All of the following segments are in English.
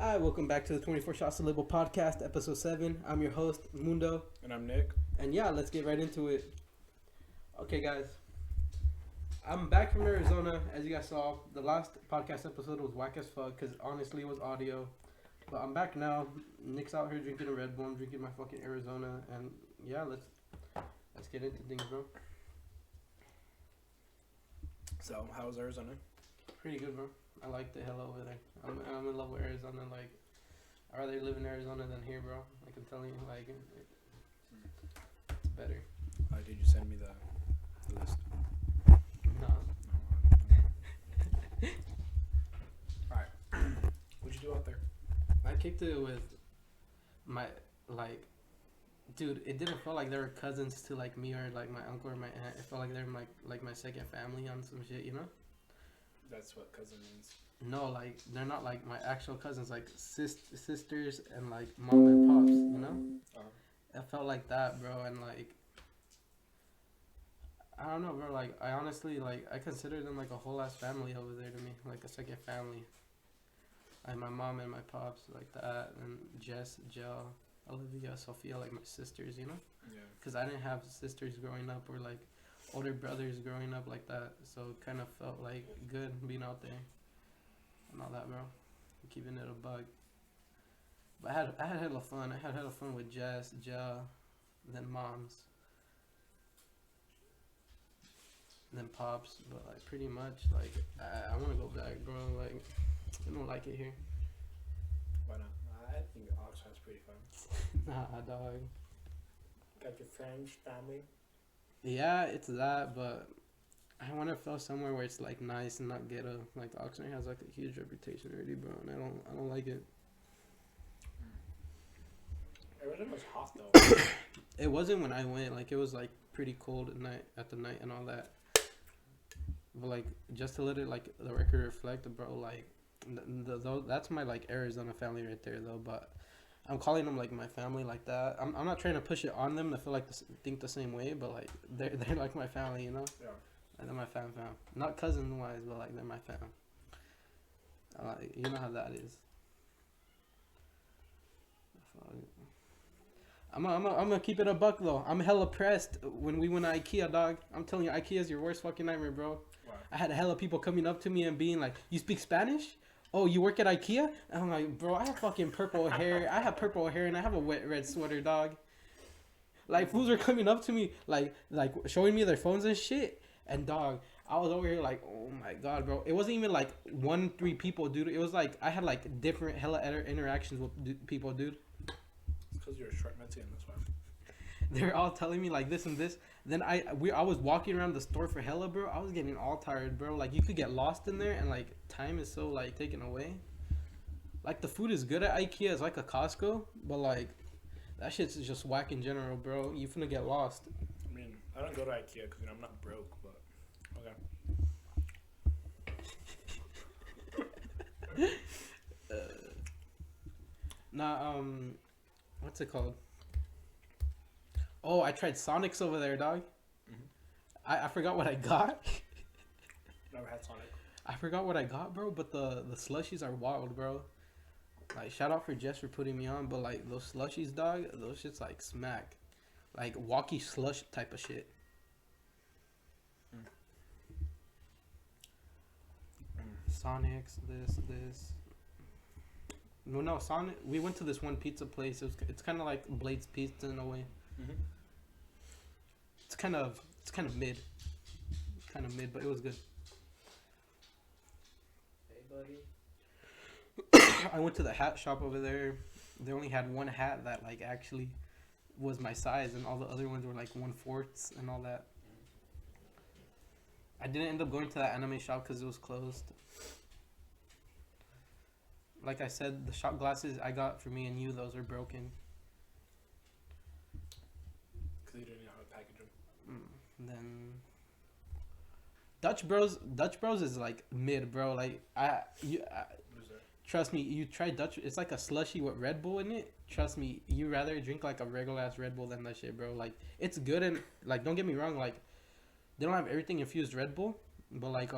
Hi, welcome back to the 24 Shots to Label podcast, episode 7. I'm your host, Mundo. And I'm Nick. And yeah, let's get right into it. Okay, guys. I'm back from Arizona. As you guys saw, the last podcast episode was whack as fuck because honestly it was audio. But I'm back now. Nick's out here drinking a Red Bull. I'm drinking my fucking Arizona. And yeah, let's get into things, bro. So, how's Arizona? Pretty good, bro. I like the hell over there. I'm in love with Arizona. Like, I'd rather live in Arizona than here, bro. Like, I'm telling you, like, it's better. Did you send me the list? No. Alright. What'd you do out there? I kicked it with my, like, dude, it didn't feel like they were cousins to, like, me or, like, my uncle or my aunt. It felt like they were, like my second family on some shit, you know? That's what cousin means. No, like, they're not, like, my actual cousins, like, sisters and, like, mom and pops, you know? It felt like that, bro, and, like, I don't know, bro, like, I honestly, like, I consider them, like, a whole-ass family over there to me, like, a second family. Like, my mom and my pops, like that, and Jess, Jill, Olivia, Sophia, like, my sisters, you know? Yeah. Because I didn't have sisters growing up or, like, older brothers growing up like that, so it kind of felt, like, good being out there. And all that, bro. Keeping it a bug. But I had hella fun. I had hella fun with Jess, Jill, then moms, then pops. But like pretty much, like I want to go back, bro. Like I don't like it here. Why not? I think Oxnard's pretty fun. Nah, dog. Got your friends, family. Yeah, it's that, but I want to feel somewhere where it's like nice and not ghetto. Like Oxnard has like a huge reputation already, bro, and I don't like it. Arizona was hot though. It wasn't when I went. Like it was like pretty cold at the night and all that. But like just to let it like the record reflect, bro. Like that's my like Arizona family right there though. But I'm calling them like my family like that. I'm not trying to push it on them to feel like think the same way, but like they're like my family, you know. Yeah. Like they're my fam. Not cousin wise, but like they're my fam. You know how that is. I'm gonna keep it a buck though. I'm hella pressed when we went to IKEA, dog. I'm telling you, IKEA is your worst fucking nightmare, bro. Why? I had hella people coming up to me and being like, "You speak Spanish? Oh, you work at IKEA?" And I'm like, "Bro, I have fucking purple hair. I have purple hair and I have a wet red sweater, dog." Like fools were coming up to me, like showing me their phones and shit. And dog, I was over here like, "Oh my god, bro!" It wasn't even like 1-3 people, dude. It was like I had like different hella interactions with people, dude. It's because you're a short Mexican, that's why. They're all telling me like this and this. Then I was walking around the store for hella, bro. I was getting all tired, bro. Like you could get lost in there, and like time is so like taken away. Like the food is good at IKEA. It's like a Costco, but like that shit's just whack in general, bro. You finna get lost. I mean, I don't go to IKEA because I'm not broke, but okay. What's it called? Oh, I tried Sonics over there, dog. Mm-hmm. I forgot what I got. Never had Sonic. I forgot what I got, bro. But the slushies are wild, bro. Like shout out for Jess for putting me on, but like those slushies, dog, those shits like smack, like walkie slush type of shit. Sonics, this. No, Sonic. We went to this one pizza place. It's kind of like Blade's Pizza in a way. Mm-hmm. It's kind of mid, but it was good. Hey, buddy. I went to the hat shop over there. They only had one hat that like actually was my size, and all the other ones were like 1/4 and all that. I didn't end up going to that anime shop because it was closed. Like I said, the shot glasses I got for me and you, those are broken. Because you didn't know how to package them. Then Dutch Bros is like mid, bro. Like What is that? trust me, you try Dutch. It's like a slushy with Red Bull in it. Trust me, you rather drink like a regular ass Red Bull than that shit, bro. Like it's good and like don't get me wrong, like they don't have everything infused Red Bull, but like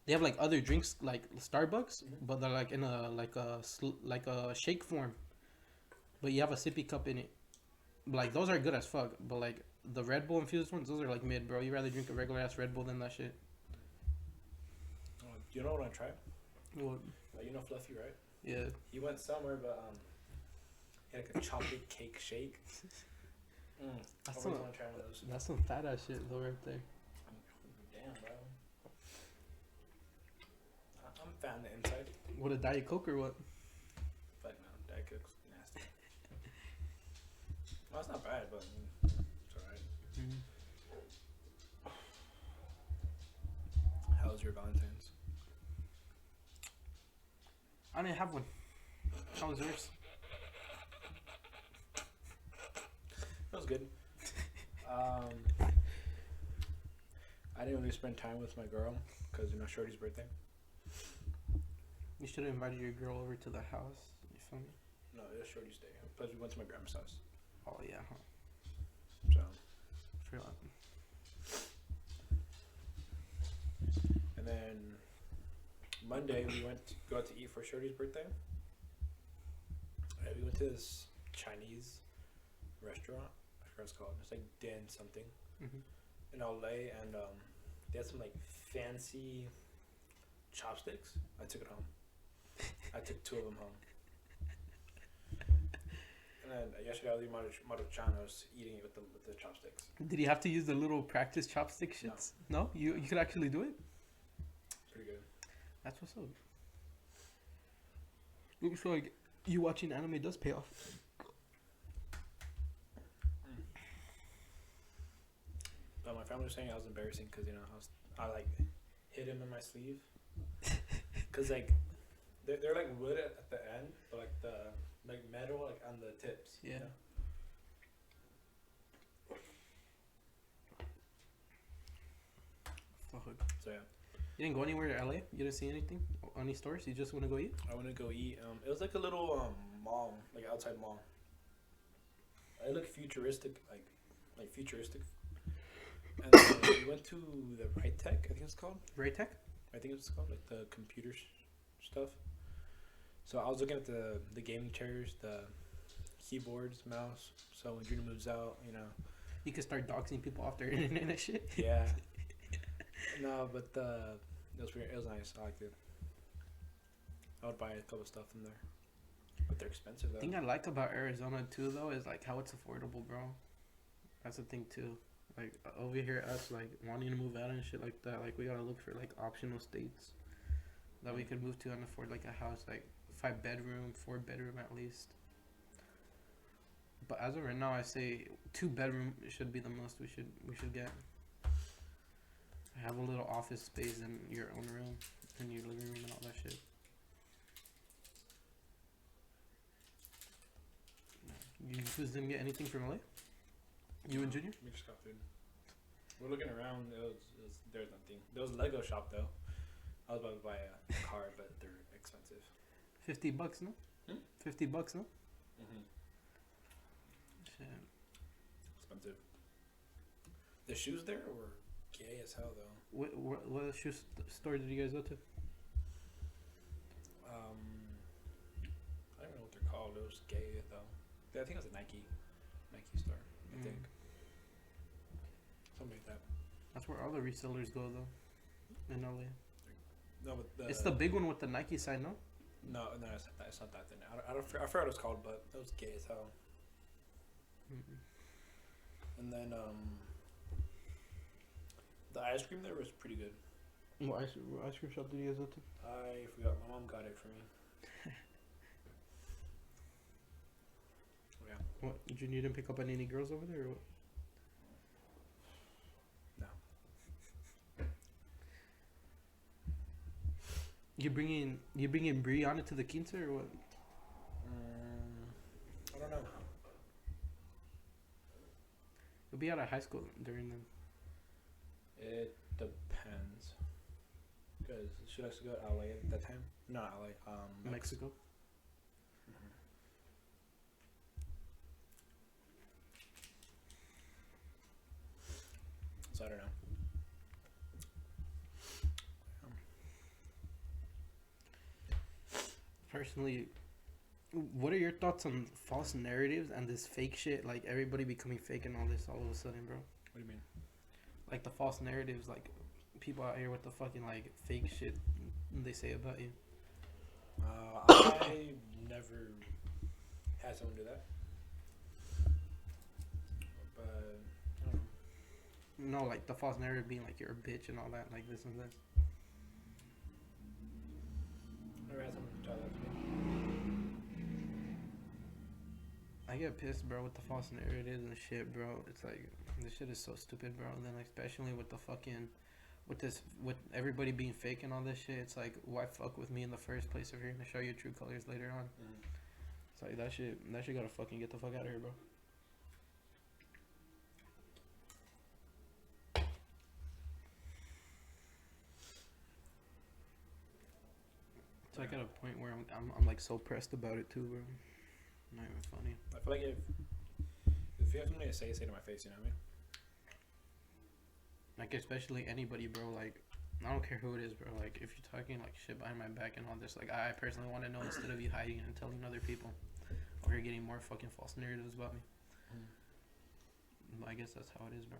They have like other drinks like Starbucks, Mhm. but they're like in a like a shake form. But you have a sippy cup in it. Like those are good as fuck. But like the Red Bull infused ones, those are like mid, bro. You rather drink a regular ass Red Bull than that shit. Do you know what I tried? Well, You know Fluffy, right? yeah, He went somewhere, but he had like a chocolate cake shake. I that's always some want to try one of those. that's some fat ass shit though right there. Damn, bro. I'm fan of the inside. What, a Diet Coke or what? But no, Diet Coke's nasty. Well, it's not bad, but it's alright. Mm-hmm. How was your Valentine's? I didn't have one. How was yours? That was good. I didn't really spend time with my girl because Shorty's birthday. You should have invited your girl over to the house. You feel me? No, it was Shorty's day. Plus, we went to my grandma's house. Oh yeah, huh? So, Forgot. and then Monday we went to go out to eat for Shorty's birthday. We went to this Chinese restaurant. I forgot what it's called. It's like Den something Mm-hmm. in LA, and they had some like fancy chopsticks. I took it home. I took 2 of them home. And then yesterday I was eating Maruchan. I was eating it with the chopsticks. Did you have to use the little practice chopstick shits? No? You could actually do it? Pretty good. That's what's up. Looks like you watching anime does pay off. But my family was saying I was embarrassing because I like hid him in my sleeve. Cause like they're like wood at the end, but like the like metal like on the tips. Yeah. Fuck. So yeah, You didn't go anywhere to LA? You didn't see anything? Any stores? You just want to go eat? I want to go eat. It was like a little mall, like outside mall. It looked futuristic, like futuristic. And then we went to the Right Tech, I think it's called. Ray Tech? I think it's called like the computer stuff. So I was looking at the gaming chairs, the keyboards, mouse. So when Junior moves out, You could start doxing people off their internet and shit. yeah. No, but it was nice. I liked it. I would buy a couple stuff from there, but they're expensive The though. thing I like about Arizona too, though, is like how it's affordable, bro. That's the thing too. Like over here, us like wanting to move out and shit like that. Like we gotta look for like optional states that we could move to and afford like a house, like 5-bedroom, 4-bedroom at least. But as of right now, I say 2-bedroom should be the most we should get. Have a little office space in your own room, in your living room and all that shit. You just didn't get anything from LA? You and Junior? We just got food. We're looking around. There's nothing. There was a Lego shop though. I was about to buy a car, but they're expensive. $50, no? $50, no? Mm-hmm. Shit. Expensive. The shoes there were gay as hell though. What shoe store did you guys go to? I don't know what they're called. It was gay though. I think it was a Nike store. I think something like that. That's where all the resellers go though. In LA. No, but It's the big one with the Nike sign, no? No, it's not that thing. I forgot what it's called, but it was gay as hell. And then the ice cream there was pretty good. What ice cream shop did you guys go to? I forgot. My mom got it for me. Yeah. What? You didn't pick up on any girls over there or what? No. You bringing Brianna to the quince or what? I don't know. You'll be out of high school during then. It depends. Because she likes to go to LA at that time. Not LA. Mexico. Mhm. So I don't know. personally, what are your thoughts on false narratives and this fake shit? Like everybody becoming fake and all this all of a sudden, bro. What do you mean? Like the false narratives, like people out here with the fucking like fake shit they say about you. I never had someone do that. But I don't know. No, like the false narrative being like you're a bitch and all that, like this and this. Never had someone tell that to me. I get pissed, bro, with the false narratives and shit, bro. It's like this shit is so stupid, bro. And then like, especially with the fucking, with everybody being fake and all this shit. It's like, why fuck with me in the first place if you're gonna show your true colors later on? Mm. It's like that shit gotta fucking get the fuck out of here, bro. It's like at a point where I'm like so pressed about it too, bro. Not even funny. I feel like if you have something to say to my face, you know what I mean? Like especially anybody, bro. Like I don't care who it is, bro. Like if you're talking like shit behind my back and all this, like I personally want to know instead of you hiding and telling other people, or you're getting more fucking false narratives about me. I guess that's how it is, bro.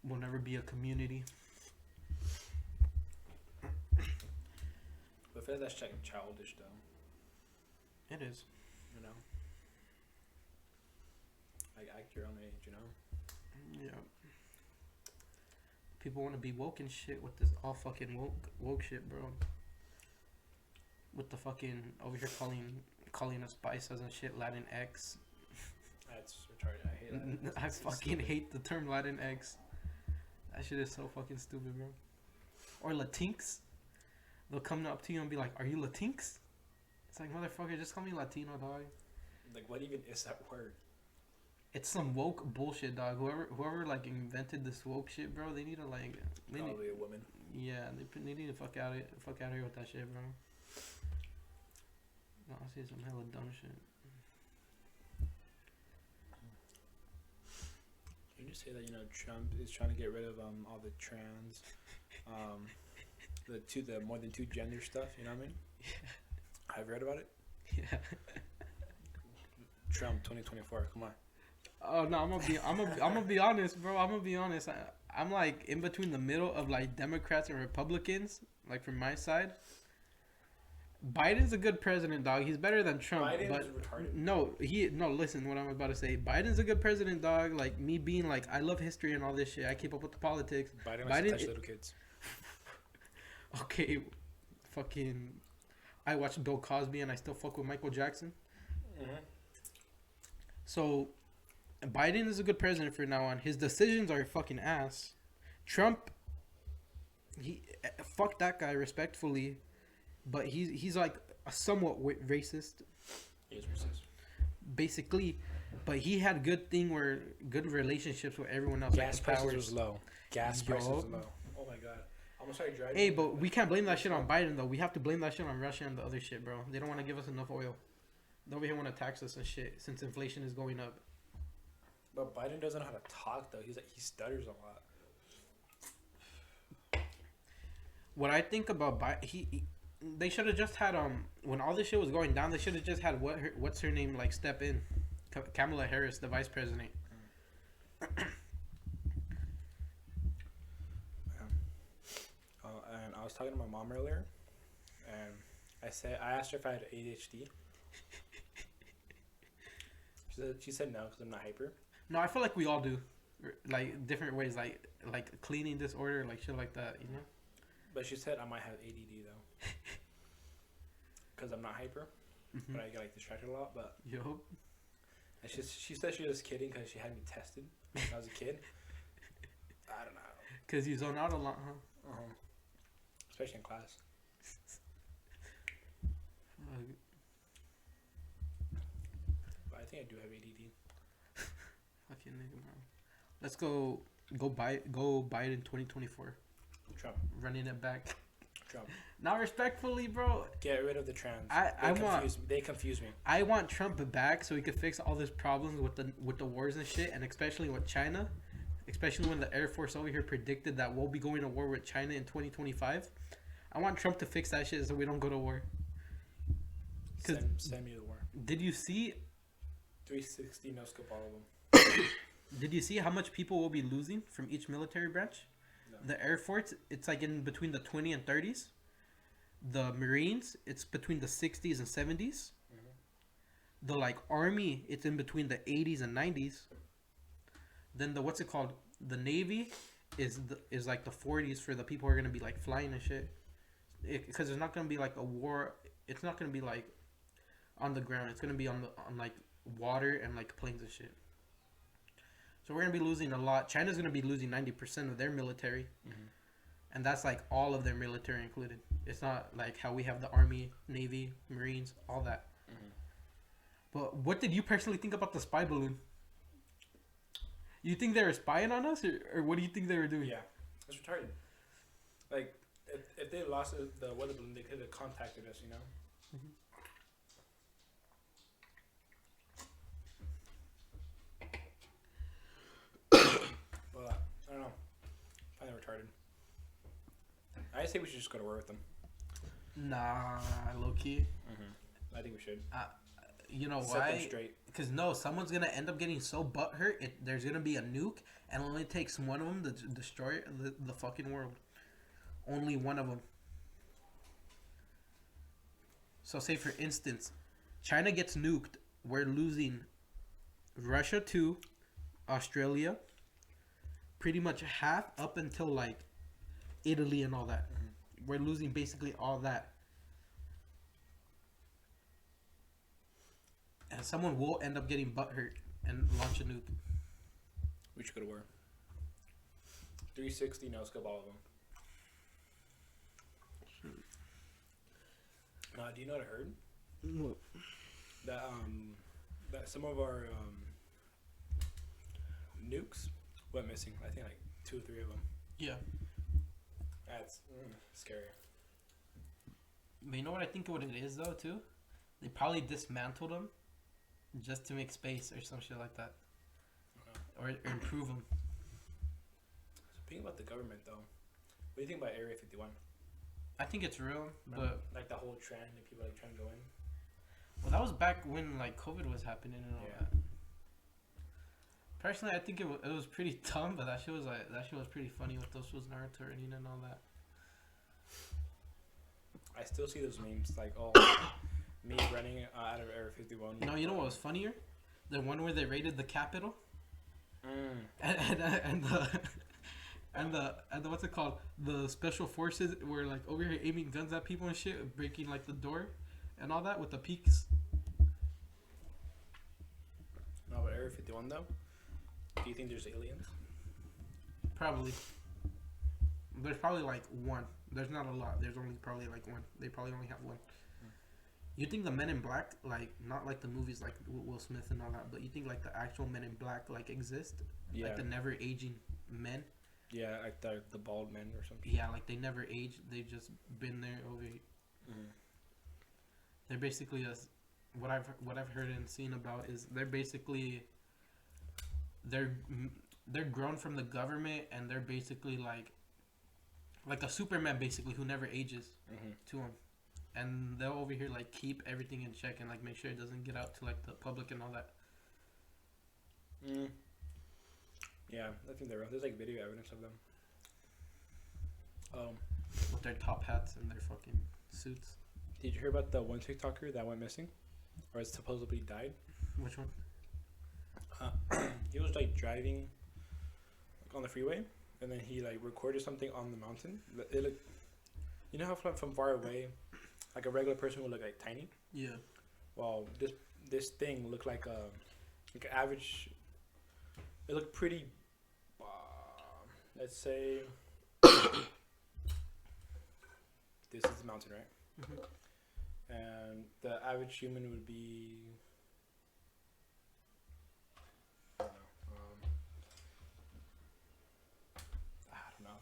We'll never be a community. But I feel like that's like childish, though. It is. You know? Like, act your own age, you know? Yeah. People want to be woke and shit with this all fucking woke shit, bro. With the fucking over here calling us spices and shit, Latin X. That's retarded. I hate that. I fucking hate the term Latin X. That shit is so fucking stupid, bro. Or Latinx. They'll come up to you and be like, "Are you Latinx?" It's like, motherfucker, just call me Latino, dog. Like, what even is that word? It's some woke bullshit, dog. Whoever like invented this woke shit, bro, they need to like. Probably a woman. Yeah, they need to fuck out here with that shit, bro. No, I see some hella dumb shit. Can you just say that Trump is trying to get rid of all the trans, the more than two gender stuff? You know what I mean? Yeah. I've read about it. Yeah. Trump 2024. Come on. Oh no, I'm gonna be honest, bro. I'm gonna be honest. I'm like in between the middle of like Democrats and Republicans, like from my side. Biden's a good president, dog. He's better than Trump. Biden's but retarded. No, listen, what I'm about to say. Biden's a good president, dog. Like me being like, I love history and all this shit. I keep up with the politics. Biden likes to touch little kids. Okay, fucking. I watched Bill Cosby and I still fuck with Michael Jackson. Mm-hmm. So, Biden is a good president for now on. His decisions are fucking ass. Trump, fuck that guy respectfully, but he's like a somewhat racist. He is racist. Basically, but he had good relationships with everyone else. Gas prices was low. Gas prices was low. Oh my god. I'm gonna start driving. Hey, but we can't blame that shit on Biden though. We have to blame that shit on Russia and the other shit, bro. They don't want to give us enough oil. They over here want to tax us and shit since inflation is going up. But Biden doesn't know how to talk though. He stutters a lot. What I think about Biden, they should have just had when all this shit was going down, they should have just had what's her name like step in, Kamala Harris, the vice president. And I was talking to my mom earlier, and I asked her if I had ADHD. She said no because I'm not hyper. No, I feel like we all do, like different ways, like cleaning disorder, like shit like that, you know. But she said I might have ADD though, because I'm not hyper, but I get like distracted a lot. But Yo. And she said she was kidding because she had me tested when I was a kid. I don't know. Cause you zone out a lot, huh? Especially in class. But I think I do have ADD. Fucking nigga, bro. Let's go Biden 2024. Trump. Running it back. Trump. Not respectfully, bro. Get rid of the trans. They confuse me. I want Trump back so he could fix all these problems with the wars and shit, and especially with China. Especially when the Air Force over here predicted that we'll be going to war with China in 2025. I I want Trump to fix that shit so we don't go to war. Send me to war. Did you see? 360 no scope all of them. Did you see how much people will be losing from each military branch? No. The Air Force, it's like in between the 20 and 30s. The Marines, it's between the 60s and 70s. The like Army, it's in between the 80s and 90s. Then the what's it called? The Navy is like the 40s for the people who are gonna be like flying and shit. Because there's not gonna be like a war. It's not gonna be like on the ground. It's gonna be on like water and like planes and shit. So we're gonna be losing a lot. China's gonna be losing 90% of their military, and that's like all of their military included. It's not like how we have the Army, Navy, Marines, all that. But what did you personally think about the spy balloon? You think they were spying on us, or what do you think they were doing? Yeah, it's retarded. Like, if they lost the weather balloon, they could have contacted us, you know? But, I don't know. I find it retarded. I say we should just go to war with them. Nah, low key. I think we should. You know Set them why? straight. Because no, someone's gonna end up getting so butthurt. There's gonna be a nuke, and it only takes one of them to destroy the fucking world. Only one of them. So say for instance, China gets nuked. We're losing Russia too, Australia, pretty much half up until like Italy and all that. We're losing basically all that. And someone will end up getting butthurt and launch a nuke. We should go to war. 360 no scope all of them. Do you know what I heard? What? That some of our nukes went missing. I think like 2 or 3 of them. Yeah. That's scary. But you know what I think what it is though too? They probably dismantled them just to make space or some shit like that. Or improve them. Speaking about the government though, what do you think about Area 51? I think it's real, but like the whole trend of people like trying to go in. well, that was back when like COVID was happening and all that. Personally, I think it was pretty dumb, but that shit was pretty funny with those fools Naruto running and all that. I still see those memes like me running out of Area 51. No, you know what was funnier? The one where they raided the Capitol. And the what's it called? The special forces were like over here aiming guns at people and shit, breaking like the door and all that with the peaks. No, but Area 51 though. Do you think there's aliens? Probably. There's probably like one. There's not a lot. There's only probably like one. They probably only have one. You think the Men in Black, like not like the movies like Will Smith and all that, but you think like the actual Men in Black like exist? Yeah. Like the never aging men? Yeah, like the bald men or something. Yeah, like they never age. They've just been there over. They're basically what I've heard and seen about is they're basically they're grown from the government and they're basically like a Superman basically who never ages to them. And they'll over here like keep everything in check and like make sure it doesn't get out to like the public and all that. Yeah, I think they're real. There's like video evidence of them. With their top hats and their fucking suits. Did you hear about the one TikToker that went missing, or supposedly died? Which one? He was like driving like, on the freeway, and then he like recorded something on the mountain. It looked, you know how from far away, like a regular person would look like tiny. Yeah. Well, this thing looked like an average. It looked pretty. Let's say this is the mountain, right? And the average human would be. I don't know.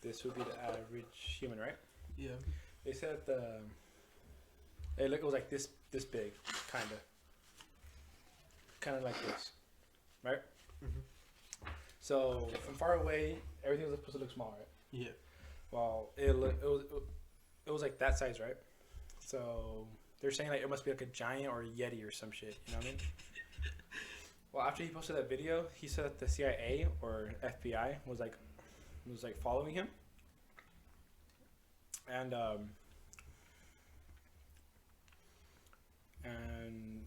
This would be the average human, right? Yeah. They said it was like this big, kind of like this, right? So from far away, everything was supposed to look small, right? Yeah. Well, it was like that size, right? So they're saying like it must be like a giant or a yeti or some shit. You know what I mean? Well, after he posted that video, he said that the CIA or FBI was like following him, and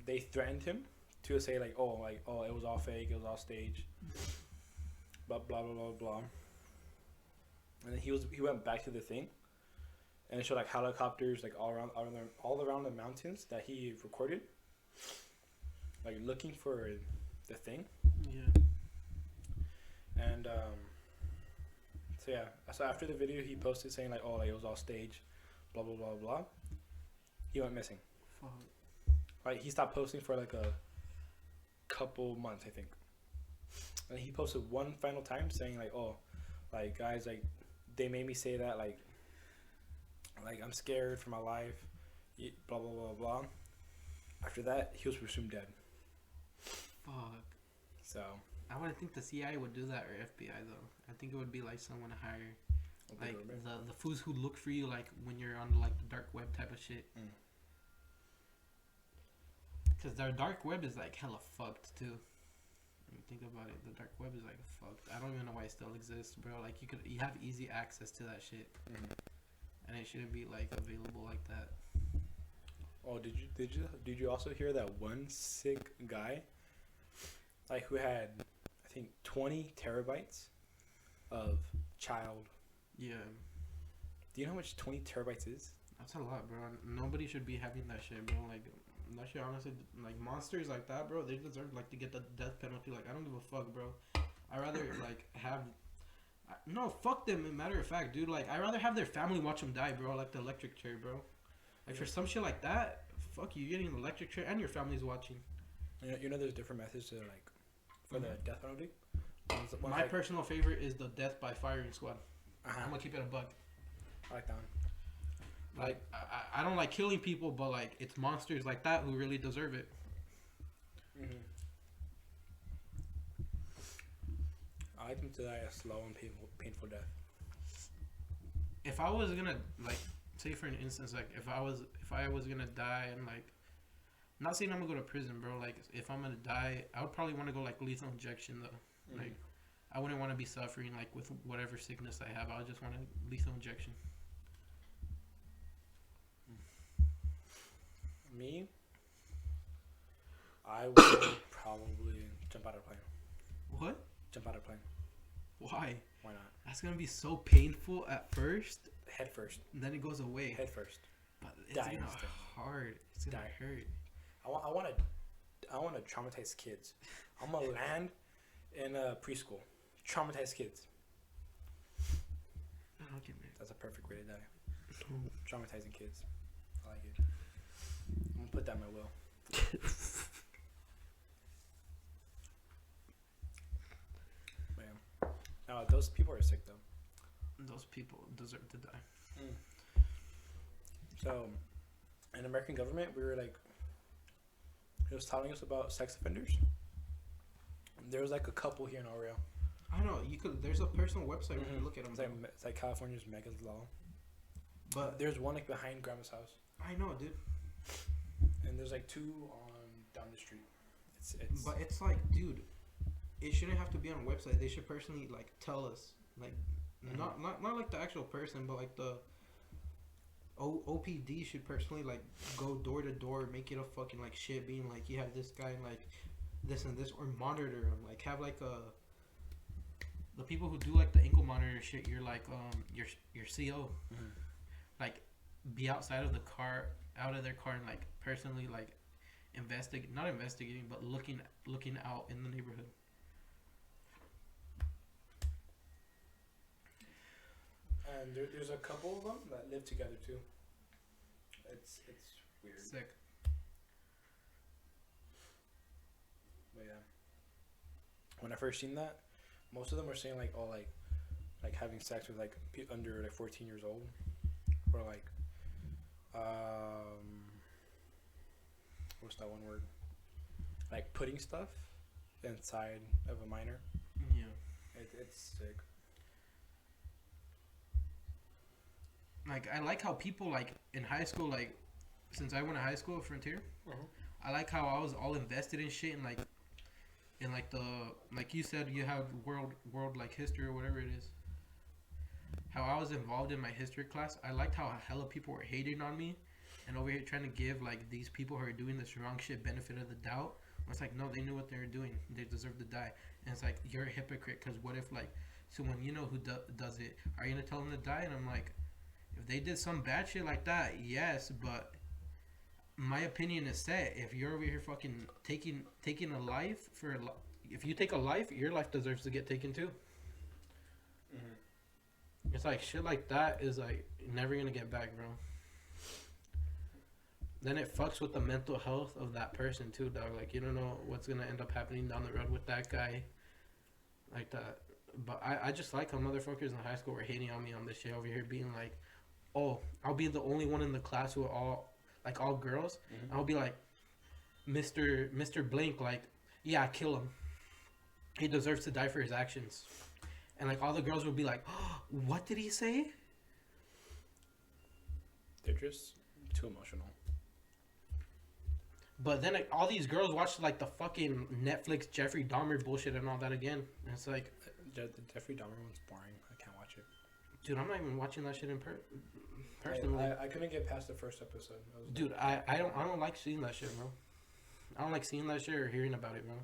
they threatened him to say like oh it was all fake, it was all staged, but blah blah blah blah. And then he went back to the thing, and it showed like helicopters like all around the mountains that he recorded, like looking for the thing. Yeah. And so yeah, so after the video he posted saying like oh like it was all staged, blah blah blah blah. He went missing. Fuck. Like he stopped posting for like a couple months, I think. And he posted one final time saying like oh like guys like they made me say that like I'm scared for my life, blah blah blah blah. After that he was presumed dead. Fuck. So I wouldn't think the CIA would do that or FBI though. I think it would be like someone to hire, like the fools who look for you like when you're on like the dark web type of shit. Cause their dark web is like hella fucked too. When you think about it, the dark web is like fucked. I don't even know why it still exists, bro. Like you have easy access to that shit, and it shouldn't be like available like that. Oh, did you also hear that one sick guy, like who had, I think 20 terabytes of child. Yeah. Do you know how much 20 terabytes is? That's a lot, bro. Nobody should be having that shit, bro. Like that shit, honestly, like monsters like that, bro. They deserve like to get the death penalty. Like I don't give a fuck, bro. I rather like have. No, fuck them. As a matter of fact, dude. Like I rather have their family watch them die, bro. Like the electric chair, bro. Like for some shit like that, fuck you. You're getting an electric chair and your family's watching. You know, there's different methods to like for the death penalty. My personal favorite is the death by firing squad. I'm gonna keep it a buck. I like that one. Like I don't like killing people, but like it's monsters like that who really deserve it. I like them to die a slow and painful death. If I was gonna like say for an instance, like if I was gonna die and like, not saying I'm gonna go to prison, bro. Like if I'm gonna die, I would probably want to go like lethal injection though. Like I wouldn't want to be suffering like with whatever sickness I have. I would just want a lethal injection. Me, I would probably jump out of a plane. What? Jump out of a plane. Why? Why not? That's gonna be so painful at first. Head first. And then it goes away. Head first. But it's gonna hard. It's gonna hurt. I want to traumatize kids. I'm gonna land in a preschool. Traumatize kids. Okay, man. That's a perfect way to die. Traumatizing kids. I like it. I'm gonna put that in my will. Man. No, those people are sick though. Those people deserve to die. So, in American government, we were like, it was telling us about sex offenders. There was like a couple here in Oreo. I know you could. There's a personal website where you can look at them. It's like California's Megan's Law. But there's one like behind Grandma's house. I know, dude. And there's like two on down the street. It's. But it's like, dude, it shouldn't have to be on a website. They should personally like tell us, like, not like the actual person, but like the OPD should personally like go door to door, make it a fucking like shit, being like you have this guy like this and this, or monitor him, like have like the people who do like the ankle monitor shit. You're like your CO, like be outside of the car, out of their car, and like personally like not investigating, but looking out in the neighborhood. And there's a couple of them that live together too. It's weird. Sick. But yeah, when I first seen that, most of them were saying like, oh, like having sex with like under like 14 years old, or like, what's that one word? Like putting stuff inside of a minor. Yeah. It's sick. like I like how people like in high school, like since I went to high school at Frontier, I like how I was all invested in shit and like in like the like you said you have world like history or whatever it is. How I was involved in my history class, I liked how hella people were hating on me, and over here trying to give like these people who are doing this wrong shit benefit of the doubt. It's like no, they knew what they were doing. They deserve to die. And it's like you're a hypocrite because what if like someone you know who does it, are you gonna tell them to die? And I'm like, if they did some bad shit like that, yes, but my opinion is set. If you're over here fucking taking a life if you take a life, your life deserves to get taken too. It's like shit like that is like never gonna get back, bro. Then it fucks with the mental health of that person too, dog. Like you don't know what's gonna end up happening down the road with that guy, like that. But I just like how motherfuckers in high school were hating on me on this shit over here, being like, oh, I'll be the only one in the class who are all girls. I'll be like, Mr. Blank, like, yeah, kill him. He deserves to die for his actions. And like all the girls would be like, oh, what did he say? They're just too emotional. But then like, all these girls watch like the fucking Netflix Jeffrey Dahmer bullshit and all that again. And it's like, the Jeffrey Dahmer one's boring. I can't watch it. Dude, I'm not even watching that shit in personally. I couldn't get past the first episode. Dude, I don't like seeing that shit, bro. I don't like seeing that shit or hearing about it, bro.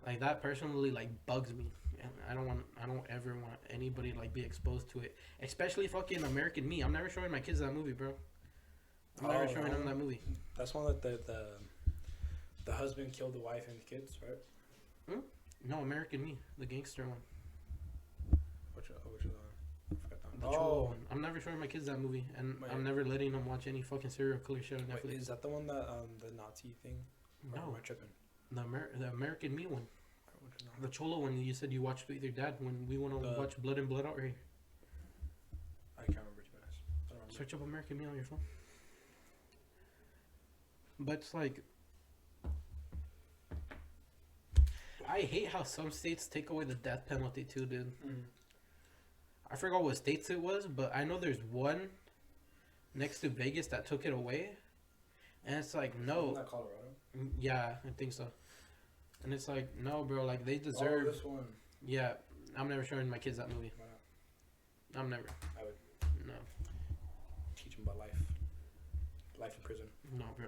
Like that personally like bugs me. And I don't ever want anybody to like be exposed to it. Especially fucking American Me. I'm never showing my kids that movie, bro. I'm never showing them that movie. That's one that the husband killed the wife and the kids, right? No, American Me, the gangster one. Which is I forgot that The Cholo one. I'm never showing my kids that movie, and I'm never letting them watch any fucking serial killer show on Netflix. Wait, is that the one that the Nazi thing? No, am I tripping? The American Me one. The Cholo one you said you watched with your dad when we went to watch Blood and Blood Out here. I can't remember, to be honest. I don't remember. Search up American Me on your phone. But it's like, I hate how some states take away the death penalty too, dude. I forgot what states it was, but I know there's one next to Vegas that took it away. And it's like, no. Isn't that Colorado? Yeah, I think so. And it's like, no, bro, like they deserve. Oh, this one. Yeah, I'm never showing my kids that movie. Why not? I'm never. I would. No. Teach them about life. Life in prison. No, bro.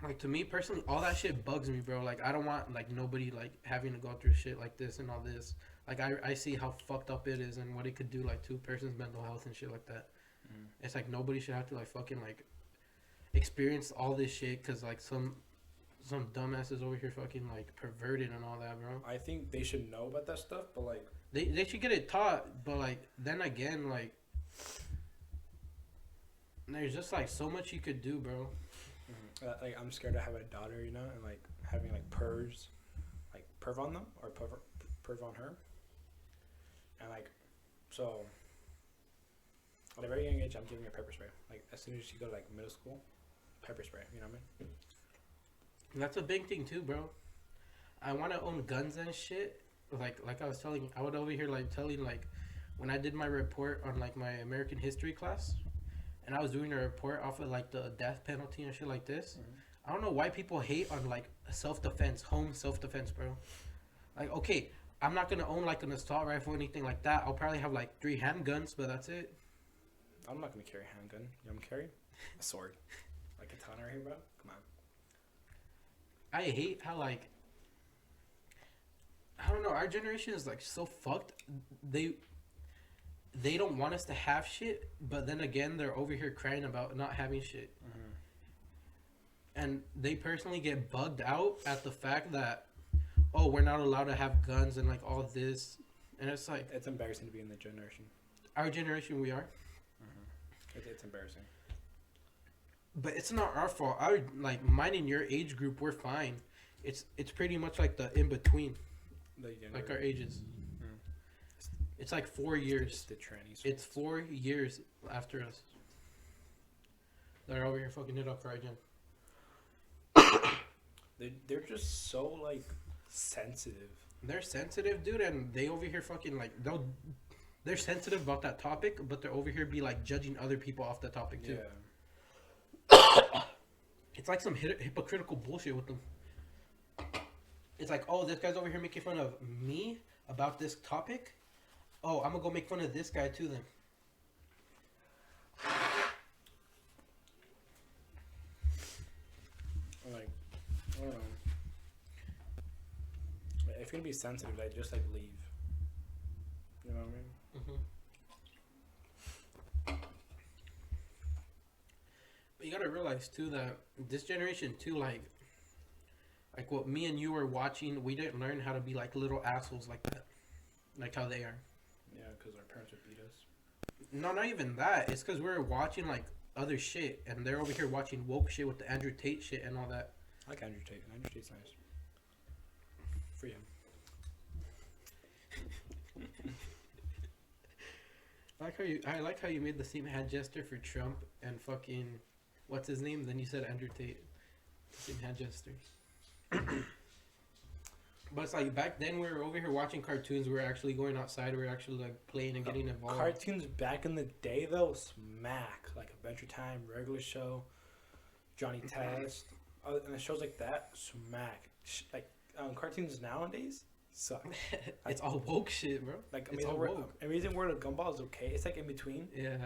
Like to me personally, all that shit bugs me, bro. Like I don't want like nobody like having to go through shit like this and all this. Like I see how fucked up it is and what it could do like to a person's mental health and shit like that. It's like nobody should have to like fucking like experience all this shit because like some dumbasses over here fucking like perverted and all that, bro. I think they should know about that stuff, but like they should get it taught, but like then again like there's just like so much you could do, bro. Like I'm scared to have a daughter, you know, and like having like perv on them or perv on her, and like so at a very young age I'm giving her pepper spray. Like as soon as she go to like middle school, pepper spray. You know what I mean? That's a big thing too, bro. I want to own guns and shit. Like I was telling you, I would over here like telling like when I did my report on like my American history class, and I was doing a report off of like the death penalty and shit like this. I don't know why people hate on like self-defense, home self-defense, bro. Like, okay, I'm not gonna own like an assault rifle or anything like that. I'll probably have like 3 handguns, but that's it. I'm not gonna carry a handgun. You know, I'm carrying a sword, like a katana right here, bro. Come on. I hate how like I don't know. Our generation is like so fucked. They don't want us to have shit, but then again, they're over here crying about not having shit. And they personally get bugged out at the fact that, oh, we're not allowed to have guns and like all this. And it's like, it's embarrassing to be in the generation. Our generation, we are. It's embarrassing. But it's not our fault. Like mine and your age group, we're fine. It's pretty much like the in between, like our ages. It's like 4 years. The trannies. It's 4 years after us. They're over here fucking it up for again. They're just so like sensitive. They're sensitive, dude, and they over here fucking like they're sensitive about that topic, but they're over here be like judging other people off the topic too. Yeah. It's like some hypocritical bullshit with them. It's like, oh, this guy's over here making fun of me about this topic. Oh, I'm gonna go make fun of this guy too then. Like, I don't know. Like, if you're gonna be sensitive, like, just like leave. You know what I mean? But you gotta realize too that this generation too, like what me and you were watching, we didn't learn how to be like little assholes like that, like how they are. Yeah, because our parents would beat us. No, not even that. It's because we were watching like other shit, and they're over here watching woke shit with the Andrew Tate shit and all that. I like Andrew Tate. Andrew Tate's nice. Free him. I like how you made the same hand gesture for Trump and fucking what's his name? Then you said Andrew Tate. Same hand gesture. But it's like back then we were over here watching cartoons. We were actually going outside. We were actually like playing and getting involved. Cartoons back in the day though, smack. Like Adventure Time, Regular Show, Johnny Test, and the shows like that, smack. Like cartoons nowadays suck. It's all woke shit, bro. Like it's all woke. Amazing World of Gumball is okay. It's like in between. Yeah.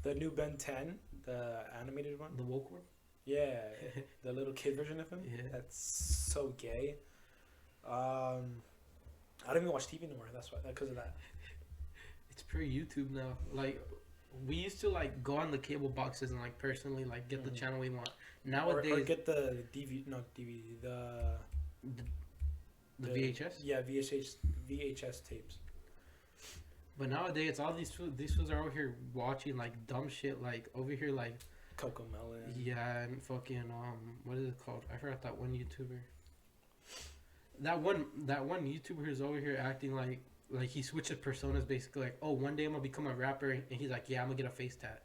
The new Ben 10, the animated one. The woke one. Yeah, the little kid version of him. Yeah. That's so gay. I don't even watch TV anymore. That's why, because of that. It's per YouTube now. Like, we used to like go on the cable boxes and like personally like get the channel we want. Nowadays, or get the the VHS. Yeah, VHS tapes. But nowadays, it's all these fools are over here watching like dumb shit. Like over here, like Coco Melon. Yeah, and fucking what is it called? I forgot that one YouTuber. That one YouTuber who's over here acting like he switches personas basically. Like, oh, one day I'm gonna become a rapper, and he's like, yeah, I'm gonna get a face tat,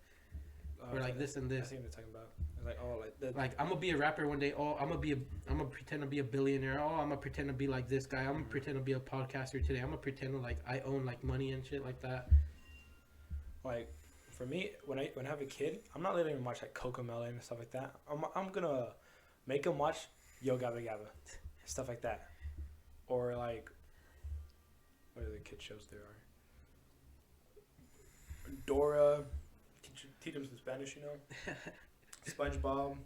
or like this and I this. think they're talking about. It's like, oh, like I'm gonna be a rapper one day. Oh, I'm gonna pretend to be a billionaire. Oh, I'm gonna pretend to be like this guy. I'm gonna pretend to be a podcaster today. I'm gonna pretend to like I own like money and shit like that. Like, for me, when I have a kid, I'm not letting him watch like Coco Melon and stuff like that. I'm gonna make him watch Yo Gabba Gabba, stuff like that, or like what are the kid shows there are? Dora, teach him some Spanish, you know. SpongeBob.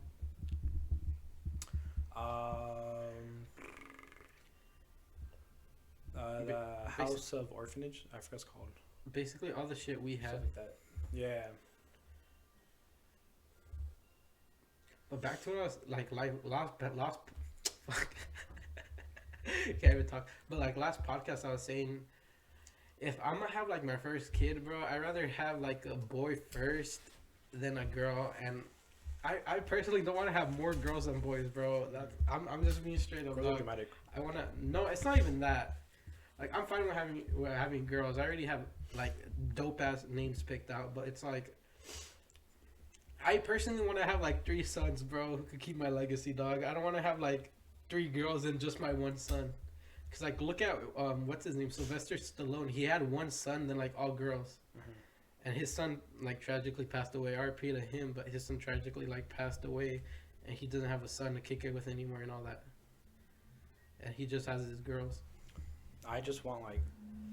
The House of Orphanage. I forgot what it's called. Basically, all the shit we have. Stuff like that. Yeah. But back to us, like last fuck. Can't even talk. But like last podcast, I was saying, if I'm gonna have like my first kid, bro, I'd rather have like a boy first than a girl. And I personally don't want to have more girls than boys, bro. I'm just being straight up. Girls are dramatic. I wanna no, it's not even that. Like I'm fine with having girls. I already have like dope ass names picked out, but it's like I personally want to have like 3 sons, bro, who could keep my legacy, dog. I don't want to have like 3 girls and just my one son. Cause like look at what's his name, Sylvester Stallone. He had one son, then like all girls, and his son like tragically passed away. RP to him, but his son tragically like passed away, and he doesn't have a son to kick it with anymore and all that. And he just has his girls. I just want like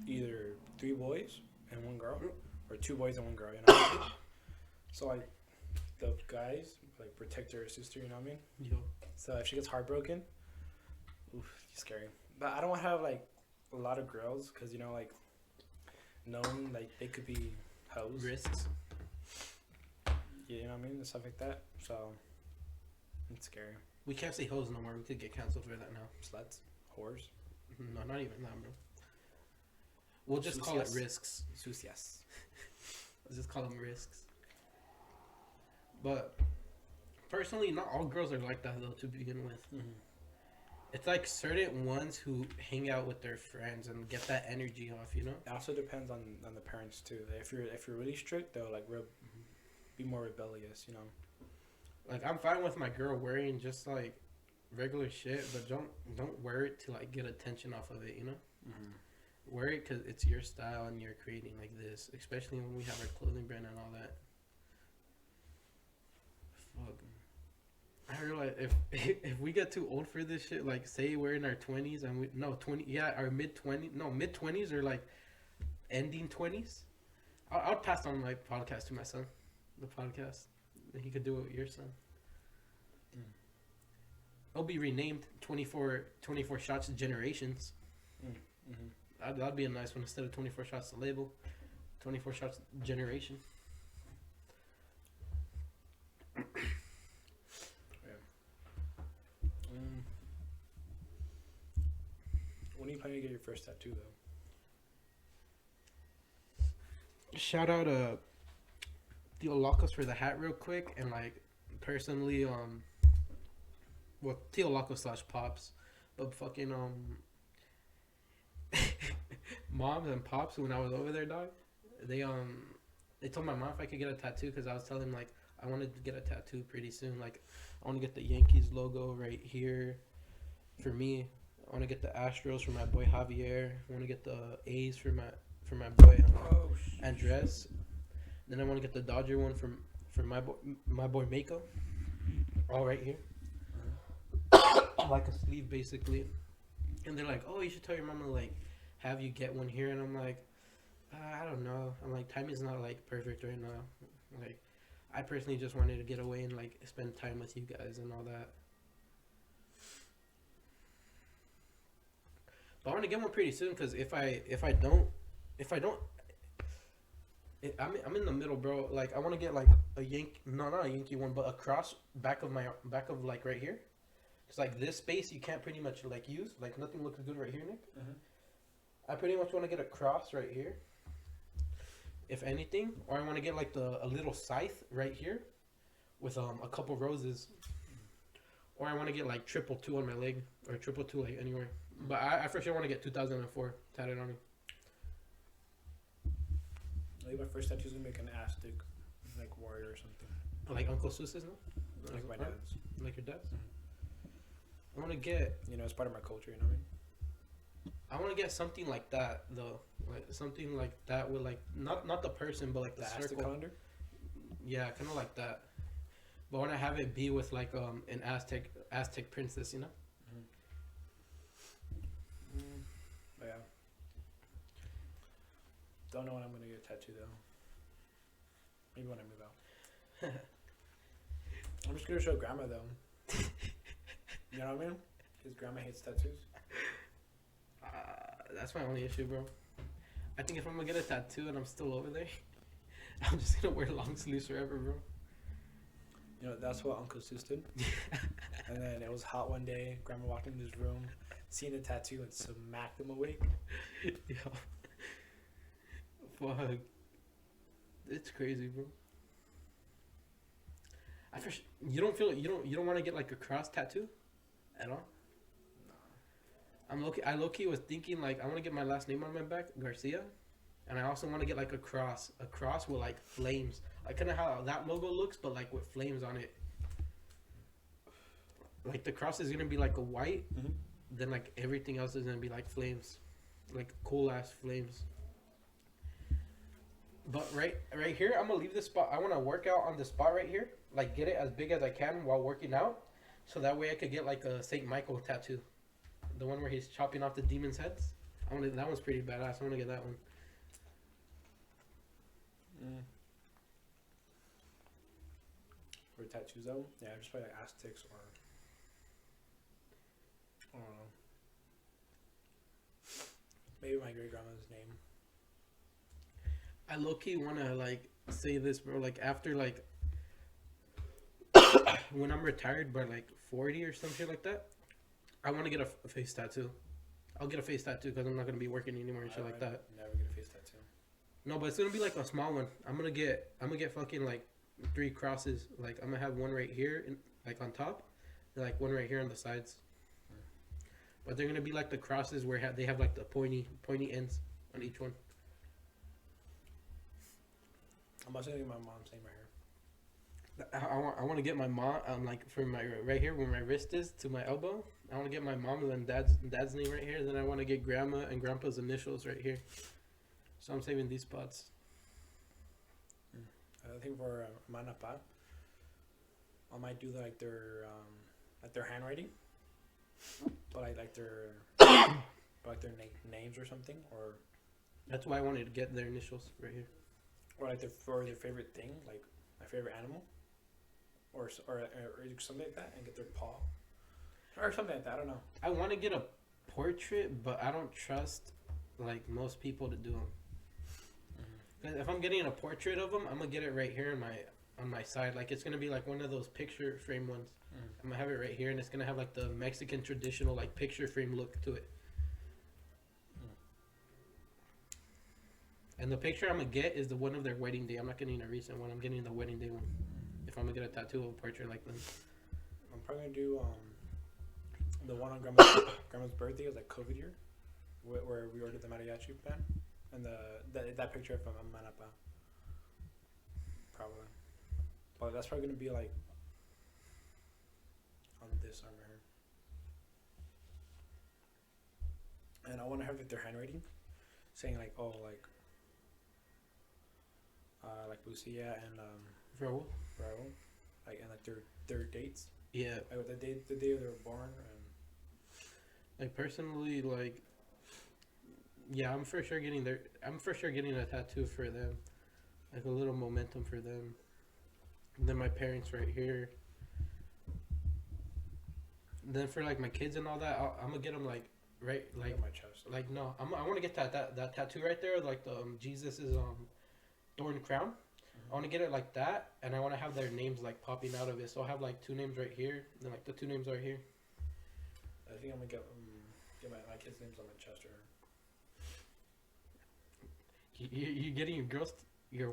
either 3 boys and 1 girl, or 2 boys and 1 girl. You know. So like the guys like protect their sister. You know what I mean? Yo. So if she gets heartbroken, oof, scary. But I don't want to have like a lot of girls because you know like known like they could be hoes. Risks. Yeah, you know what I mean, and stuff like that. So it's scary. We can't say hoes no more. We could get canceled for that now. Sluts, whores. No, not even that, bro. We'll just call it risks. Sucias. Let's just call them risks. But personally, not all girls are like that though. To begin with, it's like certain ones who hang out with their friends and get that energy off. You know. It also depends on the parents too. If you're really strict, they'll like be more rebellious. You know. Like I'm fine with my girl wearing just like regular shit, but don't wear it to like get attention off of it. You know. Wear it because it's your style and you're creating like this, especially when we have our clothing brand and all that. Fuck. I realize if we get too old for this shit, like say we're in our 20s and our mid 20s or like ending 20s, I'll pass on my podcast to my son, the podcast. He could do it with your son. It'll be renamed 24 Shots Generations. That'd be a nice one instead of 24 Shots to label. 24 Shots Generation. When are you planning to get your first tattoo, though? Shout out Theo Locos for the hat real quick, and like personally Theo Locos / Pops, but fucking moms and pops when I was over there, dog. They told my mom if I could get a tattoo because I was telling them like I wanted to get a tattoo pretty soon. Like I want to get the Yankees logo right here for me. I want to get the Astros for my boy Javier. I want to get the A's for my boy Andres. Then I want to get the Dodger one for my boy Mako. All right here. Like a sleeve basically. And they're like, oh, you should tell your mama like have you get one here. And I'm like, I don't know. I'm like, timing's not like perfect right now. Like I personally just wanted to get away and like spend time with you guys and all that. But I want to get one pretty soon because if I don't, I'm in the middle, bro. Like I want to get like a not a Yankee one, but a cross back of like right here. Cause like this space you can't pretty much like use. Like nothing looks good right here, Nick. I pretty much want to get a cross right here, if anything, or I want to get like a little scythe right here, with a couple roses, or I want to get like 222 on my leg or 222 like anywhere. But I for sure want to get 2004 tatted on me. I think my first tattoo is gonna be like an Aztec, like warrior or something. Like Uncle Sus's, no? Like my dad's. Like your dad's? I want to get... You know, it's part of my culture, you know what I mean? I want to get something like that, though. Like something like that with like... Not the person, but like the circle. Aztec calendar? Yeah, kind of like that. But I want to have it be with like an Aztec princess, you know? Yeah. Don't know when I'm gonna get a tattoo though. Maybe when I move out. I'm just gonna show grandma though. You know what I mean? Because grandma hates tattoos. That's my only issue, bro. I think if I'm gonna get a tattoo and I'm still over there, I'm just gonna wear long sleeves forever, bro. You know, that's what Uncle Sus did. And then it was hot one day. Grandma walked into his room, seen a tattoo, and smacked him awake. Yo. Fuck. It's crazy, bro. You don't want to get like a cross tattoo at all? No. I low-key was thinking like I want to get my last name on my back, Garcia, and I also want to get like a cross with like flames, like kind of how that logo looks, but like with flames on it. Like the cross is gonna be like a white, then like everything else is gonna be like flames, like cool ass flames. But right here, I'm gonna leave this spot. I want to work out on the spot right here, like get it as big as I can while working out, so that way I could get like a Saint Michael tattoo, the one where he's chopping off the demons' heads. That one's pretty badass. I want to get that one. For tattoos though, yeah, just probably like Aztecs or I don't know. Maybe my great grandma's name. I low-key want to like say this, bro. Like after like when I'm retired by like 40 or some shit like that, I want to get a face tattoo. I'll get a face tattoo because I'm not gonna be working anymore and shit like that. Never get a face tattoo. No, but it's gonna be like a small one. I'm gonna get fucking like 3 crosses. Like I'm gonna have one right here, like on top, and like one right here on the sides. But they're gonna be like the crosses where they have like the pointy ends on each one. I'm about to get my mom's name right here. I want to get my mom. Like from my right here where my wrist is to my elbow. I want to get my mom and dad's name right here. Then I want to get grandma and grandpa's initials right here. So I'm saving these spots. I think for Manapa, I might do like their handwriting, but I like their but like their names or something, or That's why I wanted to get their initials right here. or like their favorite thing, like my favorite animal, or something like that, and get their paw or something like that. I don't know. I want to get a portrait, but I don't trust like most people to do them. Mm-hmm. If I'm getting a portrait of them, I'm gonna get it right here on my side. Like it's gonna be like one of those picture frame ones. Mm-hmm. I'm gonna have it right here, and it's gonna have like the Mexican traditional like picture frame look to it. And the picture I'm gonna get is the one of their wedding day. I'm not getting a recent one. I'm getting the wedding day one. If I'm gonna get a tattoo of a portrait like them. I'm probably gonna do the one on grandma's birthday is like COVID year, where we ordered the mariachi band, and that picture of Manapa. Probably, but that's probably gonna be like on this arm right here, and I want to have like their handwriting, saying like like Lucia and Raul? Raul, like and like their dates, Yeah. like the day they were born, and Like personally, like, yeah, I'm for sure getting a tattoo for them, like a little momentum for them. And then my parents right here. Then for like my kids and all that, I'm gonna get them like right like on my chest. like no, I want to get that tattoo right there, like the Jesus is thorn crown. I want to get it like that, and I want to have their names like popping out of it. So I'll have like two names right here, and then like the two names right here. I think I'm gonna get my kids' names on my chest or. You getting your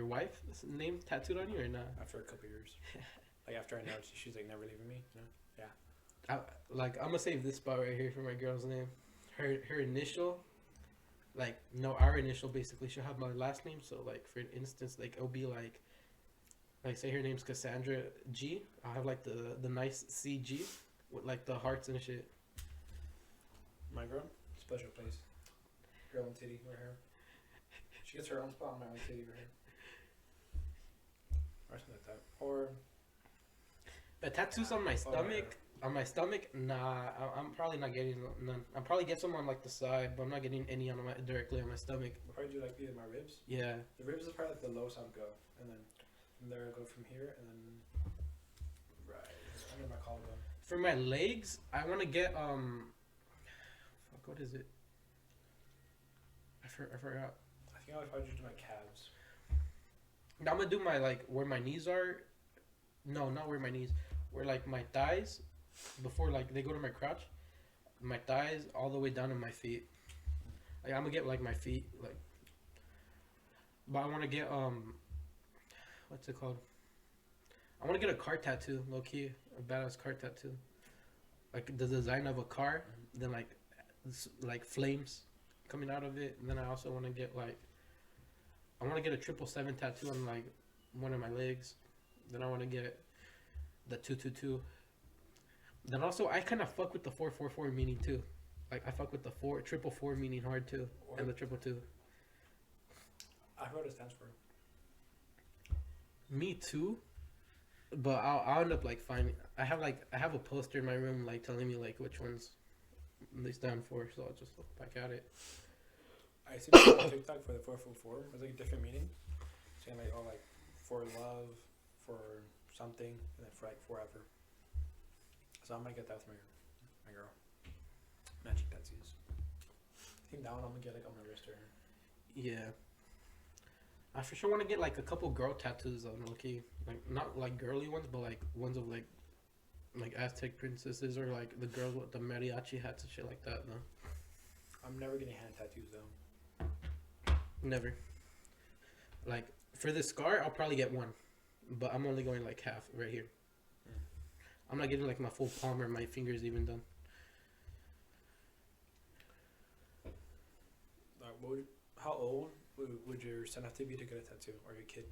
wife's name tattooed on you or not? After a couple years, like after I know she's like never leaving me, you know. Yeah. I'm gonna save this spot right here for my girl's name. Her initial, like no, our initial basically. She'll have my last name. So like for instance, like it'll be like say her name's Cassandra G. I'll have like the nice CG with like the hearts and shit. My girl, special place. Girl and titty right here. She gets her own spot on my own titty right here. Or something like that. Or A tattoos on my stomach. On my stomach, nah. I'm probably not getting none. I'll probably get some on like the side, but I'm not getting any on directly on my stomach. I'll probably do like either my ribs. Yeah. The ribs is probably like the lowest I'll go, and then from there I go from here, and then under my collarbone. For my legs, I want to get fuck, what is it? I forgot. I think I would probably just do my calves. Now I'm gonna do my like where my knees are. No, not where my knees. Where like my thighs, before like they go to my crotch, my thighs all the way down to my feet. Like I'm gonna get like my feet like. But I want to get what's it called? I want to get a car tattoo, low key, a badass car tattoo. Like the design of a car, then like flames coming out of it. And then I also want to get like, I want to get a 777 tattoo on like one of my legs. Then I want to get the 222. Then also I kind of fuck with the 444 meaning too. Like I fuck with the 444 meaning hard too, and the 222. I forgot what it stands for. Me too. But I'll end up like finding. I have a poster in my room like telling me like which ones they stand for. So I'll just look back at it. I see this on TikTok for the 444. It was like a different meaning, saying like for love, for something, and then for like forever. So I might get that with my girl. Matching tattoos. I think that one I'm gonna get like on my wrist or. Yeah. I for sure want to get like a couple girl tattoos on low-key. Like not like girly ones, but like ones of like Aztec princesses or like the girls with the mariachi hats and shit like that. No. I'm never getting hand tattoos though. Never. Like for this scar, I'll probably get one, but I'm only going like half right here. I'm not getting like my full palm or my fingers even done. How old would your son have to be to get a tattoo, or your kid?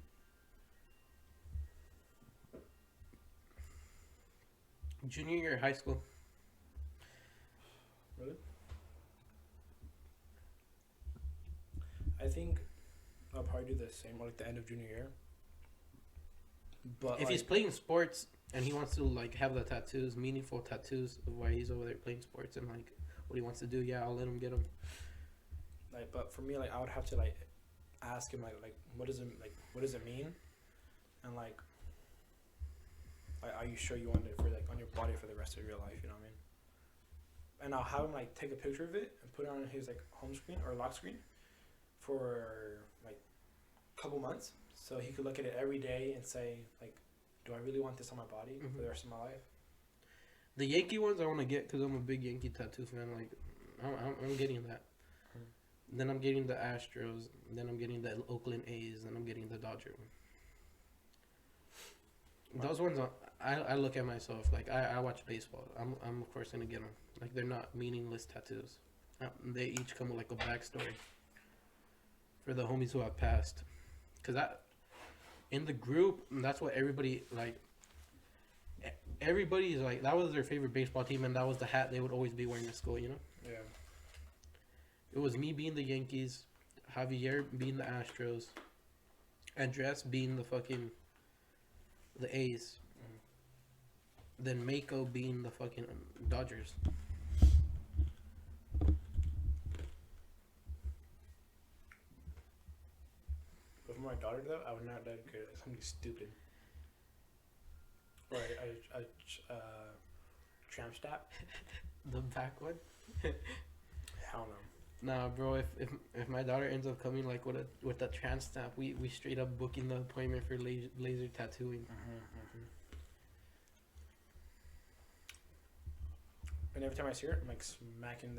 Junior year of high school. Really? I think I'll probably do the same, like the end of junior year. But If like, he's playing sports and he wants to like have the tattoos, meaningful tattoos of why he's over there playing sports and like what he wants to do, yeah, I'll let him get them. like, but for me, like, I would have to like ask him like what does it mean, and like are you sure you want it for like on your body for the rest of your life? You know what I mean? And I'll have him like take a picture of it and put it on his like home screen or lock screen for like a couple months, so he could look at it every day and say like, do I really want this on my body for the rest of my life? The Yankee ones I want to get because I'm a big Yankee tattoo fan. Like, I'm getting that. Then I'm getting the Astros. Then I'm getting the Oakland A's. Then I'm getting the Dodger one. Those ones, I look at myself like I watch baseball. I'm of course gonna get them. Like they're not meaningless tattoos. They each come with like a backstory for the homies who have passed. Cause in the group, that's what everybody like. Everybody's like that was their favorite baseball team, and that was the hat they would always be wearing at school. You know. Yeah. It was me being the Yankees, Javier being the Astros, Andres being the A's, then Mako being the fucking Dodgers. But for my daughter though, I would not dedicate it something stupid. Or a tramp stamp. The back one. Hell no. Nah, bro. If my daughter ends up coming like with a trans stamp, we straight up booking the appointment for laser tattooing. And every time I see her, I'm like smacking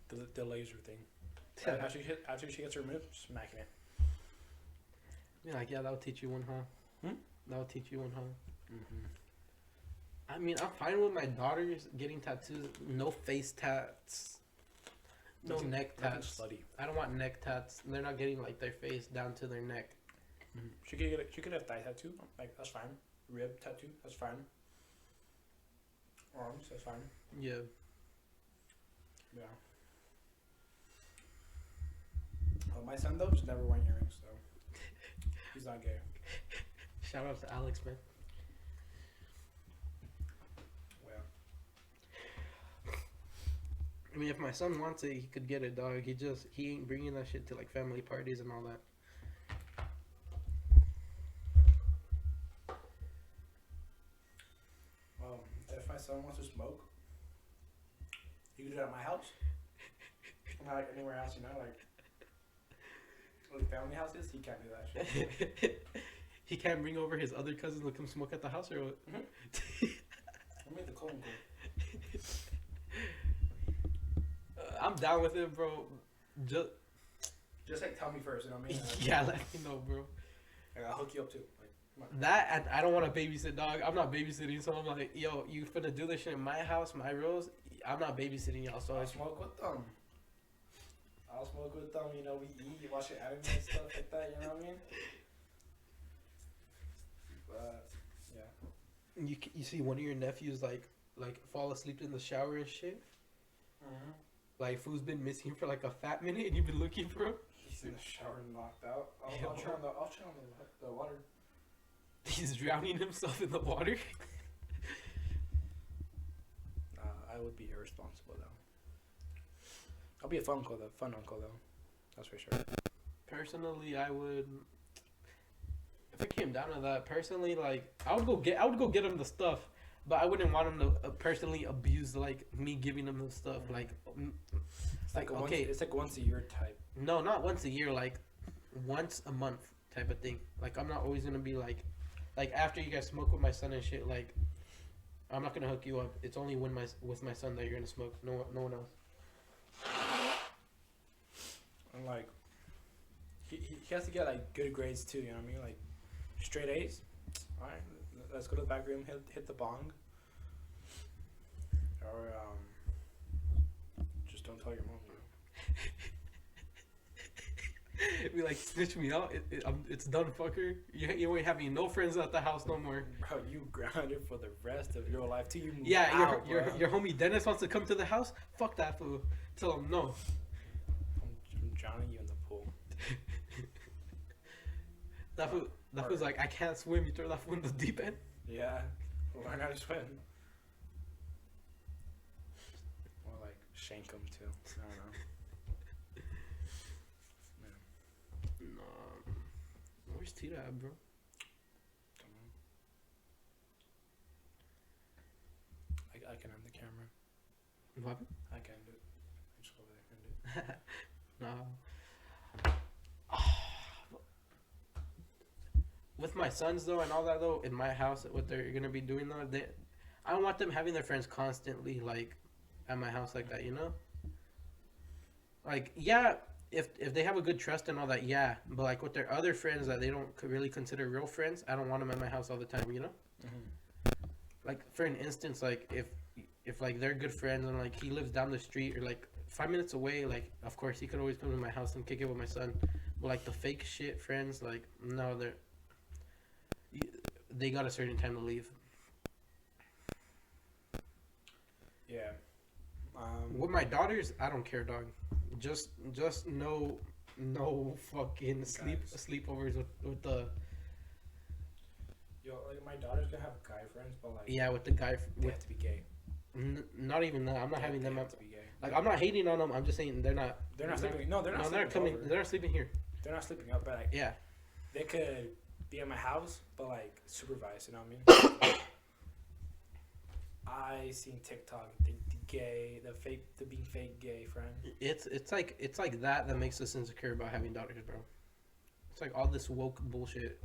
the laser thing. After she gets removed, smacking it. Yeah, like that'll teach you one, huh? That'll teach you one, huh? I mean, I'm fine with my daughters getting tattoos. No face tats. No neck tats. Slutty. I don't want neck tats. They're not getting like their face down to their neck. She could have thigh tattoo. Like that's fine. Rib tattoo. That's fine. Arms. That's fine. Yeah. Yeah. Well, my son though just never wearing earrings, so he's not gay. Shout out to Alex, man. Well. I mean, if my son wants it, he could get it, dog. He ain't bringing that shit to like family parties and all that. If my son wants to smoke, he can do it at my house. Not like anywhere else, you know, like family houses, he can't do that shit. He can't bring over his other cousins to come smoke at the house or what? I made the cold cool. I'm down with it, bro. Just like tell me first, you know what I mean? Yeah, let me know, bro. Like, I'll hook you up too. Like, come on. That I don't want to babysit, dog. I'm not babysitting, so I'm like, yo, you finna do this shit in my house, my rules. I'm not babysitting y'all, so I'll smoke with them. You know, we eat, watch anime and stuff like that. You know what I mean? But yeah. You see one of your nephews like fall asleep in the shower and shit. Like food's been missing for like a fat minute, and you've been looking for him. He's in the shower and knocked out. I'll turn on the water. He's drowning himself in the water. I would be irresponsible though. I'll be a fun uncle though. That's for sure. Personally, I would. If it came down to that, personally, like I would go get him the stuff, but I wouldn't want him to personally abuse like me giving him the stuff. Like, it's like okay, it's like once a year type. No, not once a year. Like once a month type of thing. Like I'm not always gonna be like after you guys smoke with my son and shit. Like I'm not gonna hook you up. It's only with my son that you're gonna smoke. No one else. And like he has to get like good grades too. You know what I mean? Like straight A's. All right, let's go to the back room. Hit the bong. Or just don't tell your mom. You know? Be like, snitch me out. It's done, fucker. You ain't having no friends at the house no more. Bro, you grounded for the rest of your life till you move Yeah, out, your homie Dennis wants to come to the house. Fuck that fool. Tell him no. I'm drowning you in the pool. That fool's like, I can't swim. You throw that fool in the deep end. Yeah, learn how to swim. Or like shank him too. I don't know. No. Where's Tita at, bro? Don't know. I can have the camera. What happened? I can do it. I just go over there and do it. No. With my sons though and all that though, in my house, what they're gonna be doing though, I don't want them having their friends constantly like at my house like that, you know? Like, yeah, if they have a good trust and all that, yeah, but like with their other friends that they don't really consider real friends, I don't want them at my house all the time, you know? Mm-hmm. Like for an instance, like if like they're good friends and like he lives down the street or like 5 minutes away, like of course he could always come to my house and kick it with my son. But like the fake shit friends, like no, they got a certain time to leave. Yeah. With my daughters, I don't care, dog. Just no fucking sleepovers with the. Yo, like my daughter's gonna have guy friends, but like Yeah, with the guy. they have to be gay. Not even that. I'm not having They them. have to be gay. Like I'm not hating on them. I'm just saying they're not. They're not sleeping. No, they're not. No, sleeping they're coming. over. They're not sleeping here. They're not sleeping up, but like Yeah. they could be at my house, but like supervised. You know what I mean? I seen TikTok, the being fake gay friend. It's like that makes us insecure about having daughters, bro. It's like all this woke bullshit.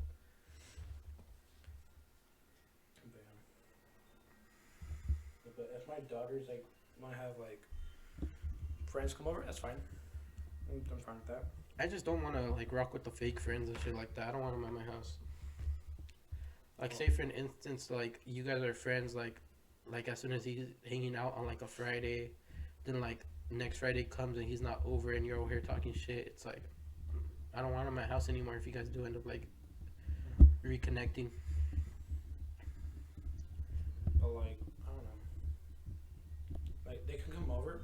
But if my daughters like want to have like friends come over, that's fine. I'm fine with that. I just don't want to like rock with the fake friends and shit like that. I don't want them at my house. Like, say for an instance, like you guys are friends, like as soon as he's hanging out on like a Friday, then like next Friday comes and he's not over and you're over here talking shit. It's like I don't want him at my house anymore if you guys do end up like reconnecting. But like I don't know, like they can come over,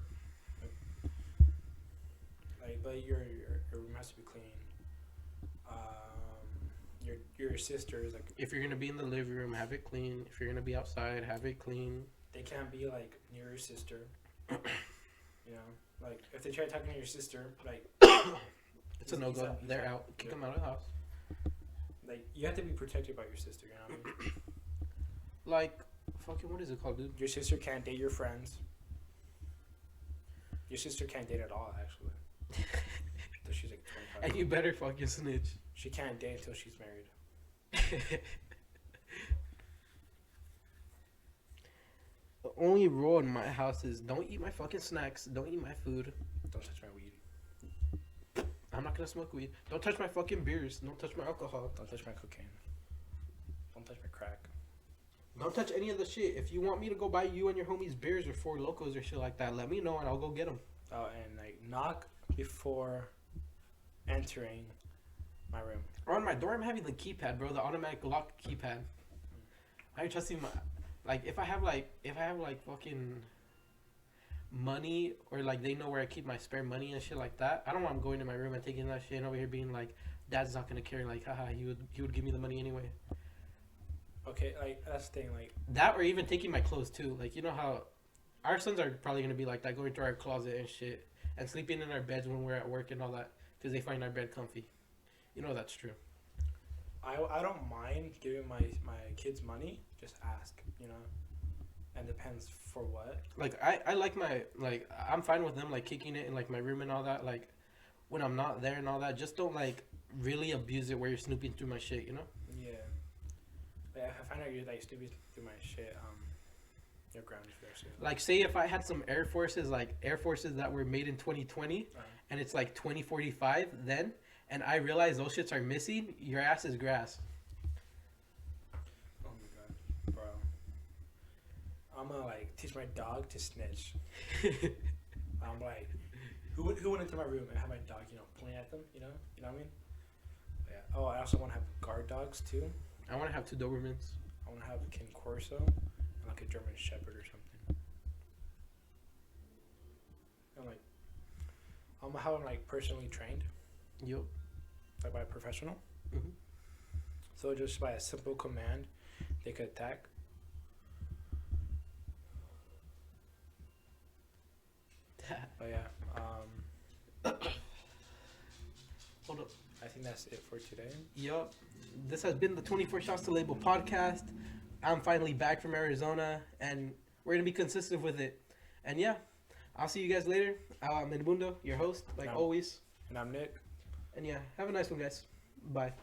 like but your room has to be clean. Your sister is like. If you're gonna be in the living room, have it clean. If you're gonna be outside, have it clean. They can't be like near your sister. You know, like if they try talking to your sister, like it's a no go. They're out. Kick them out of the house. Like you have to be protected by your sister. You know what I mean? Like fucking what is it called, dude? Your sister can't date your friends. Your sister can't date at all, actually. Until she's like 25. And you better fucking snitch. She can't date until she's married. The only rule in my house is don't eat my fucking snacks. Don't eat my food. Don't touch my weed. I'm not gonna smoke weed. Don't touch my fucking beers. Don't touch my alcohol. Don't touch my cocaine. Don't touch my crack. Don't touch any of the shit. If you want me to go buy you and your homies beers or Four Locos or shit like that, let me know and I'll go get them. Oh, and like knock before entering my room. On my door, I'm having the keypad, bro. The automatic lock keypad. I ain't trusting my. Like if I have like fucking money or like they know where I keep my spare money and shit like that, I don't want them going to my room and taking that shit and over here being like, Dad's not gonna care. Like, haha, he would give me the money anyway. Okay, like that's the thing, like that or even taking my clothes too. Like you know how our sons are probably gonna be like that, going to our closet and shit and sleeping in our beds when we're at work and all that because they find our bed comfy. You know that's true. I don't mind giving my kids money. Just ask, you know, and depends for what. Like I like my like I'm fine with them like kicking it in like my room and all that. Like when I'm not there and all that, just don't like really abuse it where you're snooping through my shit. You know? Yeah. Like if I find out you're like snooping through my shit, you're grounded for that shit. Like say if I had some Air Forces that were made in 2020, and it's like 2045 then. And I realize those shits are missing, your ass is grass. Oh my god, bro. I'm gonna like teach my dog to snitch. I'm like, who went into my room and have my dog, playing at them, you know what I mean? But yeah. Oh, I also want to have guard dogs too. I want to have 2 Dobermans. I want to have a King Corso and like a German Shepherd or something. And like, I'm gonna have them like personally trained. Yup. Like by a professional. Mhm. So just by a simple command, they could attack. But yeah, Hold up. I think that's it for today. Yup. This has been the 24 Shots to Label podcast. I'm finally back from Arizona, and we're going to be consistent with it. And yeah, I'll see you guys later. I'm Mundo, your host, like always. And I'm Nick. And yeah, have a nice one, guys. Bye.